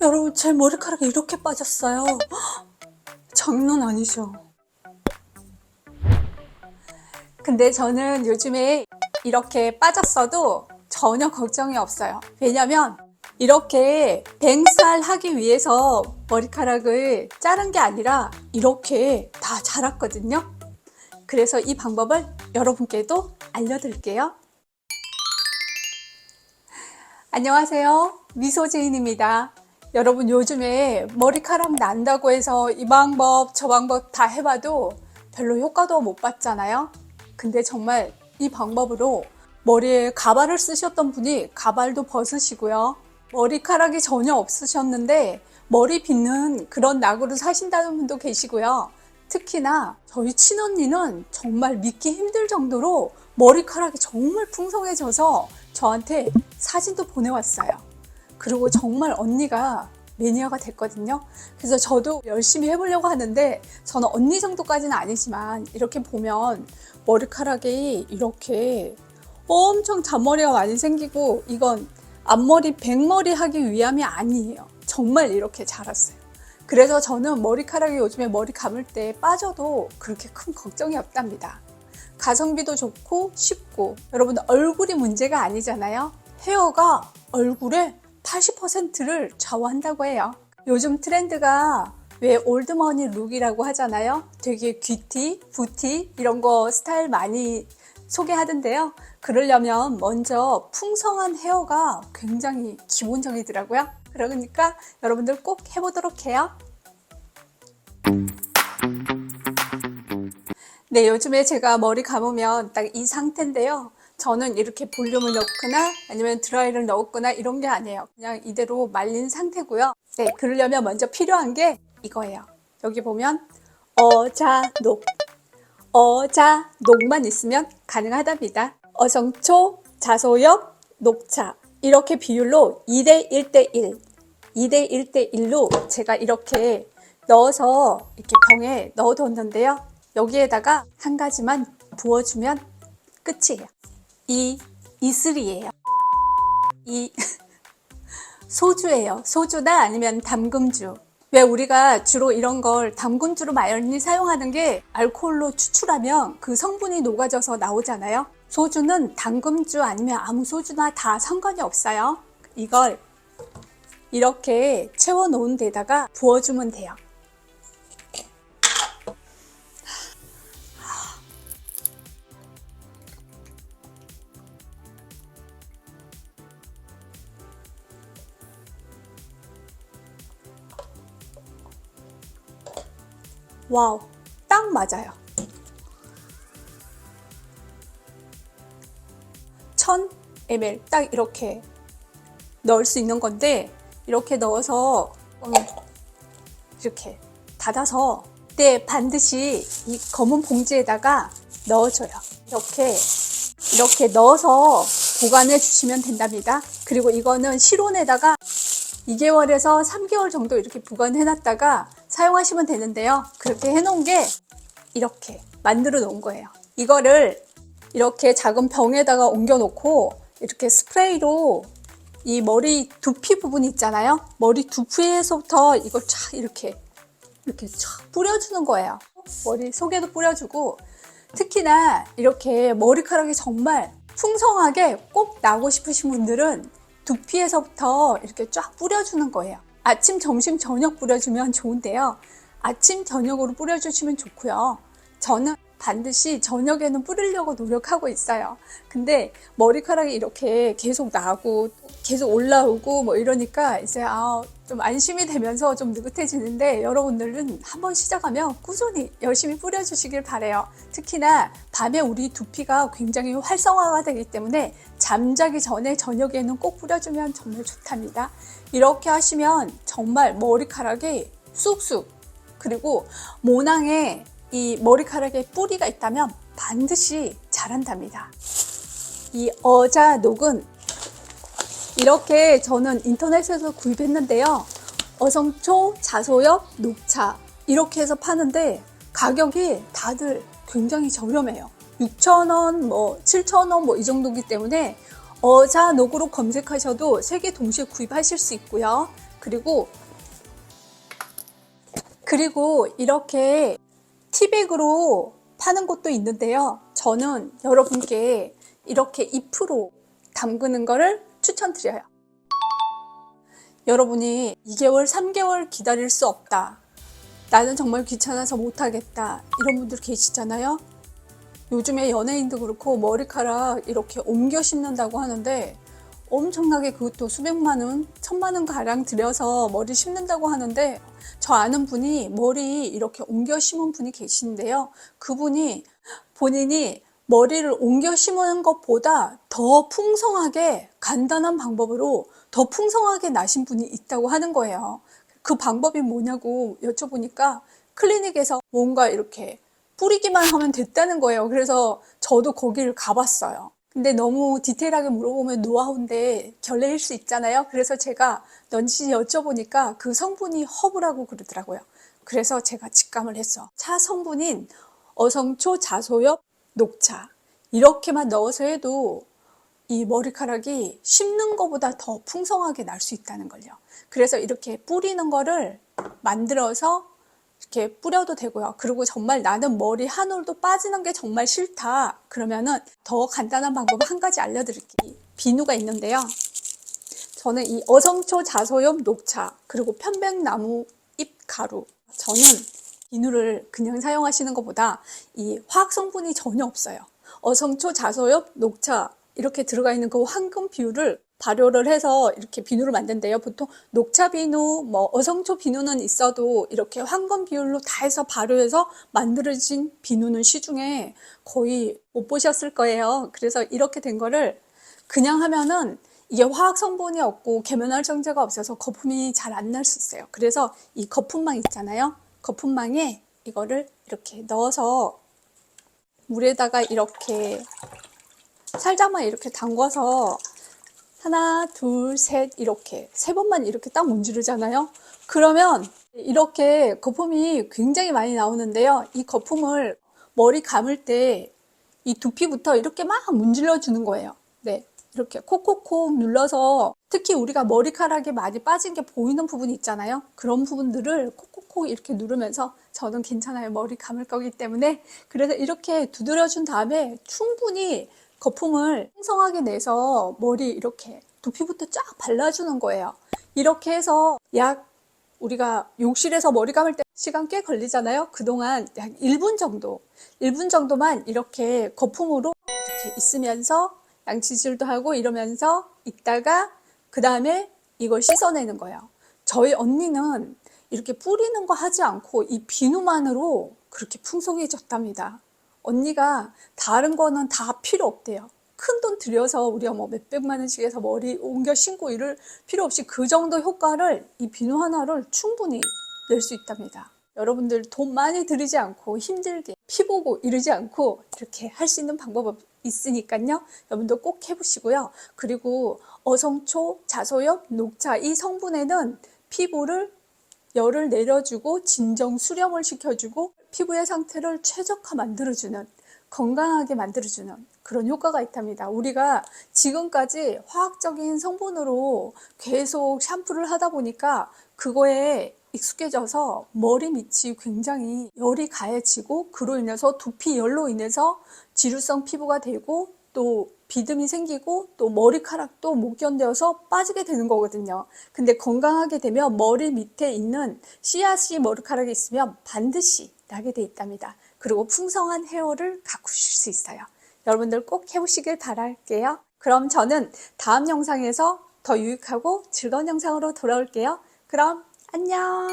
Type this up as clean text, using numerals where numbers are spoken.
여러분, 제 머리카락이 이렇게 빠졌어요. 장난 아니죠? 근데 저는 요즘에 이렇게 빠졌어도 전혀 걱정이 없어요. 왜냐면 이렇게 뱅살하기 위해서 머리카락을 자른 게 아니라 이렇게 다 자랐거든요. 그래서 이 방법을 여러분께도 알려드릴게요. 안녕하세요. 미소지인입니다. 여러분, 요즘에 머리카락 난다고 해서 이 방법 저 방법 다 해봐도 별로 효과도 못 봤잖아요. 근데 정말 이 방법으로 머리에 가발을 쓰셨던 분이 가발도 벗으시고요. 머리카락이 전혀 없으셨는데 머리 빗는 그런 낙으로 사신다는 분도 계시고요. 특히나 저희 친언니는 정말 믿기 힘들 정도로 머리카락이 정말 풍성해져서 저한테 사진도 보내왔어요. 그리고 정말 언니가 매니아가 됐거든요. 그래서 저도 열심히 해보려고 하는데 저는 언니 정도까지는 아니지만 이렇게 보면 머리카락이 이렇게 엄청 잔머리가 많이 생기고 이건 앞머리 백머리 하기 위함이 아니에요. 정말 이렇게 자랐어요. 그래서 저는 머리카락이 요즘에 머리 감을 때 빠져도 그렇게 큰 걱정이 없답니다. 가성비도 좋고 쉽고, 여러분 얼굴이 문제가 아니잖아요. 헤어가 얼굴의 80%를 좌우한다고 해요. 요즘 트렌드가 왜 올드머니 룩이라고 하잖아요. 되게 귀티, 부티 이런 거 스타일 많이 소개하던데요. 그러려면 먼저 풍성한 헤어가 굉장히 기본적이더라고요. 그러니까 여러분들 꼭 해보도록 해요. 네, 요즘에 제가 머리 감으면 딱 이 상태인데요. 저는 이렇게 볼륨을 넣거나 아니면 드라이를 넣었거나 이런 게 아니에요. 그냥 이대로 말린 상태고요. 네, 그러려면 먼저 필요한 게 이거예요. 여기 보면 어자녹, 어자녹만 있으면 가능하답니다. 어성초, 자소엽, 녹차 이렇게 비율로 2대 1대1, 2대 1대1로 제가 이렇게 넣어서 이렇게 병에 넣어뒀는데요. 여기에다가 한 가지만 부어주면 끝이에요. 이 이슬이에요. 이 소주예요. 소주나 아니면 담금주. 왜 우리가 주로 이런 걸 담금주로 많이 사용하는 게 알코올로 추출하면 그 성분이 녹아져서 나오잖아요. 소주는 담금주 아니면 아무 소주나 다 상관이 없어요. 이걸 이렇게 채워놓은 데다가 부어주면 돼요. 와우, 딱 맞아요. 1000ml 딱 이렇게 넣을 수 있는 건데 이렇게 넣어서 이렇게 닫아서 그때 반드시 이 검은 봉지에다가 넣어줘요. 이렇게 넣어서 보관해 주시면 된답니다. 그리고 이거는 실온에다가 2개월에서 3개월 정도 이렇게 보관해 놨다가 사용하시면 되는데요. 그렇게 해놓은 게 이렇게 만들어 놓은 거예요. 이거를 이렇게 작은 병에다가 옮겨 놓고 이렇게 스프레이로 이 머리 두피 부분 있잖아요. 머리 두피에서부터 이걸 쫙 이렇게 쫙 뿌려주는 거예요. 머리 속에도 뿌려주고, 특히나 이렇게 머리카락이 정말 풍성하게 꼭 나고 싶으신 분들은 두피에서부터 이렇게 쫙 뿌려주는 거예요. 아침, 점심, 저녁 뿌려주면 좋은데요. 아침, 저녁으로 뿌려주시면 좋고요. 저는 반드시 저녁에는 뿌리려고 노력하고 있어요. 근데 머리카락이 이렇게 계속 나고 계속 올라오고 뭐 이러니까 이제 좀 안심이 되면서 좀 느긋해지는데, 여러분들은 한번 시작하면 꾸준히 열심히 뿌려주시길 바래요. 특히나 밤에 우리 두피가 굉장히 활성화가 되기 때문에 잠자기 전에 저녁에는 꼭 뿌려주면 정말 좋답니다. 이렇게 하시면 정말 머리카락이 쑥쑥, 그리고 모낭에 이 머리카락에 뿌리가 있다면 반드시 자란답니다. 이 어자녹은 이렇게 저는 인터넷에서 구입했는데요. 어성초, 자소엽, 녹차 이렇게 해서 파는데 가격이 다들 굉장히 저렴해요. 6,000원, 뭐 7,000원 뭐 이 정도이기 때문에 어자녹으로 검색하셔도 3개 동시에 구입하실 수 있고요. 그리고 이렇게 티백으로 파는 곳도 있는데요. 저는 여러분께 이렇게 잎으로 담그는 거를 추천드려요. 여러분이 2개월, 3개월 기다릴 수 없다. 나는 정말 귀찮아서 못하겠다. 이런 분들 계시잖아요. 요즘에 연예인도 그렇고 머리카락 이렇게 옮겨 심는다고 하는데 엄청나게 그것도 수백만 원, 천만 원 가량 들여서 머리 심는다고 하는데 저 아는 분이 머리 이렇게 옮겨 심은 분이 계시는데요. 그분이 본인이 머리를 옮겨 심은 것보다 더 풍성하게 간단한 방법으로 더 풍성하게 나신 분이 있다고 하는 거예요. 그 방법이 뭐냐고 여쭤보니까 클리닉에서 뭔가 이렇게 뿌리기만 하면 됐다는 거예요. 그래서 저도 거기를 가봤어요. 근데 너무 디테일하게 물어보면 노하우인데 결례일 수 있잖아요. 그래서 제가 넌지 여쭤보니까 그 성분이 허브라고 그러더라고요. 그래서 제가 직감을 했어. 차 성분인 어성초, 자소엽, 녹차 이렇게만 넣어서 해도 이 머리카락이 심는 것보다 더 풍성하게 날 수 있다는 걸요. 그래서 이렇게 뿌리는 거를 만들어서 이렇게 뿌려도 되고요. 그리고 정말 나는 머리 한 올도 빠지는 게 정말 싫다. 그러면은 더 간단한 방법 한 가지 알려드릴게요. 비누가 있는데요. 저는 이 어성초, 자소엽, 녹차 그리고 편백나무 잎 가루 저는 비누를 그냥 사용하시는 것보다 이 화학 성분이 전혀 없어요. 어성초, 자소엽, 녹차 이렇게 들어가 있는 그 황금 비율을 발효를 해서 이렇게 비누를 만든대요. 보통 녹차 비누, 어성초 비누는 있어도 이렇게 황금 비율로 다 해서 발효해서 만들어진 비누는 시중에 거의 못 보셨을 거예요. 그래서 이렇게 된 거를 그냥 하면은 이게 화학 성분이 없고 계면활성제가 없어서 거품이 잘 안 날 수 있어요. 그래서 이 거품망 있잖아요. 거품망에 이거를 이렇게 넣어서 물에다가 이렇게 살짝만 이렇게 담궈서 하나, 둘, 셋 이렇게 세 번만 이렇게 딱 문지르잖아요. 그러면 이렇게 거품이 굉장히 많이 나오는데요. 이 거품을 머리 감을 때 이 두피부터 이렇게 막 문질러 주는 거예요. 네, 이렇게 콕콕콕 눌러서 특히 우리가 머리카락이 많이 빠진 게 보이는 부분이 있잖아요. 그런 부분들을 콕콕콕 이렇게 누르면서 저는 괜찮아요. 머리 감을 거기 때문에 그래서 이렇게 두드려준 다음에 충분히 거품을 풍성하게 내서 머리 이렇게 두피부터 쫙 발라주는 거예요. 이렇게 해서 약 우리가 욕실에서 머리 감을 때 시간 꽤 걸리잖아요. 그동안 약 1분 정도만 이렇게 거품으로 이렇게 있으면서 양치질도 하고 이러면서 있다가 그 다음에 이걸 씻어내는 거예요. 저희 언니는 이렇게 뿌리는 거 하지 않고 이 비누만으로 그렇게 풍성해졌답니다. 언니가 다른 거는 다 필요 없대요. 큰 돈 들여서 우리가 몇백만 원씩 해서 머리 옮겨 심고 이럴 필요 없이 그 정도 효과를 이 비누 하나를 충분히 낼 수 있답니다. 여러분들 돈 많이 들이지 않고 힘들게 피 보고 이러지 않고 이렇게 할 수 있는 방법이 있으니까요. 여러분들 꼭 해보시고요. 그리고 어성초, 자소엽, 녹차 이 성분에는 피부를 열을 내려주고 진정 수렴을 시켜주고 피부의 상태를 최적화 만들어주는 건강하게 만들어주는 그런 효과가 있답니다. 우리가 지금까지 화학적인 성분으로 계속 샴푸를 하다 보니까 그거에 익숙해져서 머리 밑이 굉장히 열이 가해지고 그로 인해서 두피 열로 인해서 지루성 피부가 되고 또 비듬이 생기고 또 머리카락도 못 견뎌서 빠지게 되는 거거든요. 근데 건강하게 되면 머리 밑에 있는 씨앗이 머리카락이 있으면 반드시 나게 돼 있답니다. 그리고 풍성한 헤어를 가꾸실 수 있어요. 여러분들 꼭 해보시길 바랄게요. 그럼 저는 다음 영상에서 더 유익하고 즐거운 영상으로 돌아올게요. 그럼 안녕.